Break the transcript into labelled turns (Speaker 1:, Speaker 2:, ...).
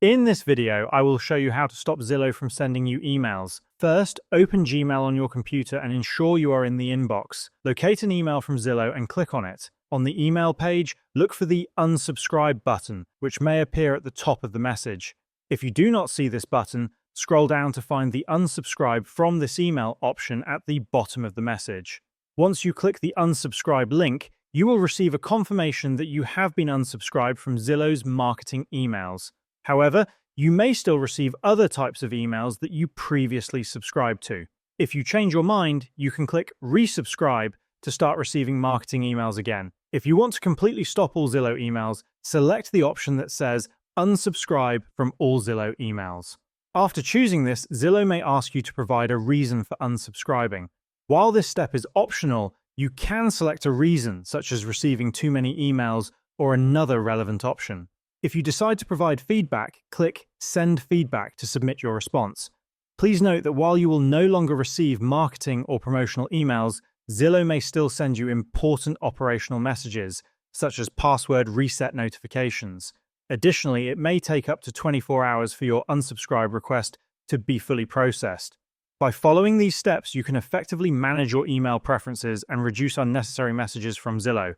Speaker 1: In this video, I will show you how to stop Zillow from sending you emails. First, open Gmail on your computer and ensure you are in the inbox. Locate an email from Zillow and click on it. On the email page, look for the unsubscribe button, which may appear at the top of the message. If you do not see this button, scroll down to find the unsubscribe from this email option at the bottom of the message. Once you click the unsubscribe link, you will receive a confirmation that you have been unsubscribed from Zillow's marketing emails. However, you may still receive other types of emails that you previously subscribed to. If you change your mind, you can click resubscribe to start receiving marketing emails again. If you want to completely stop all Zillow emails, select the option that says unsubscribe from all Zillow emails. After choosing this, Zillow may ask you to provide a reason for unsubscribing. While this step is optional, you can select a reason, such as receiving too many emails or another relevant option. If you decide to provide feedback, click Send Feedback to submit your response. Please note that while you will no longer receive marketing or promotional emails, Zillow may still send you important operational messages, such as password reset notifications. Additionally, it may take up to 24 hours for your unsubscribe request to be fully processed. By following these steps, you can effectively manage your email preferences and reduce unnecessary messages from Zillow.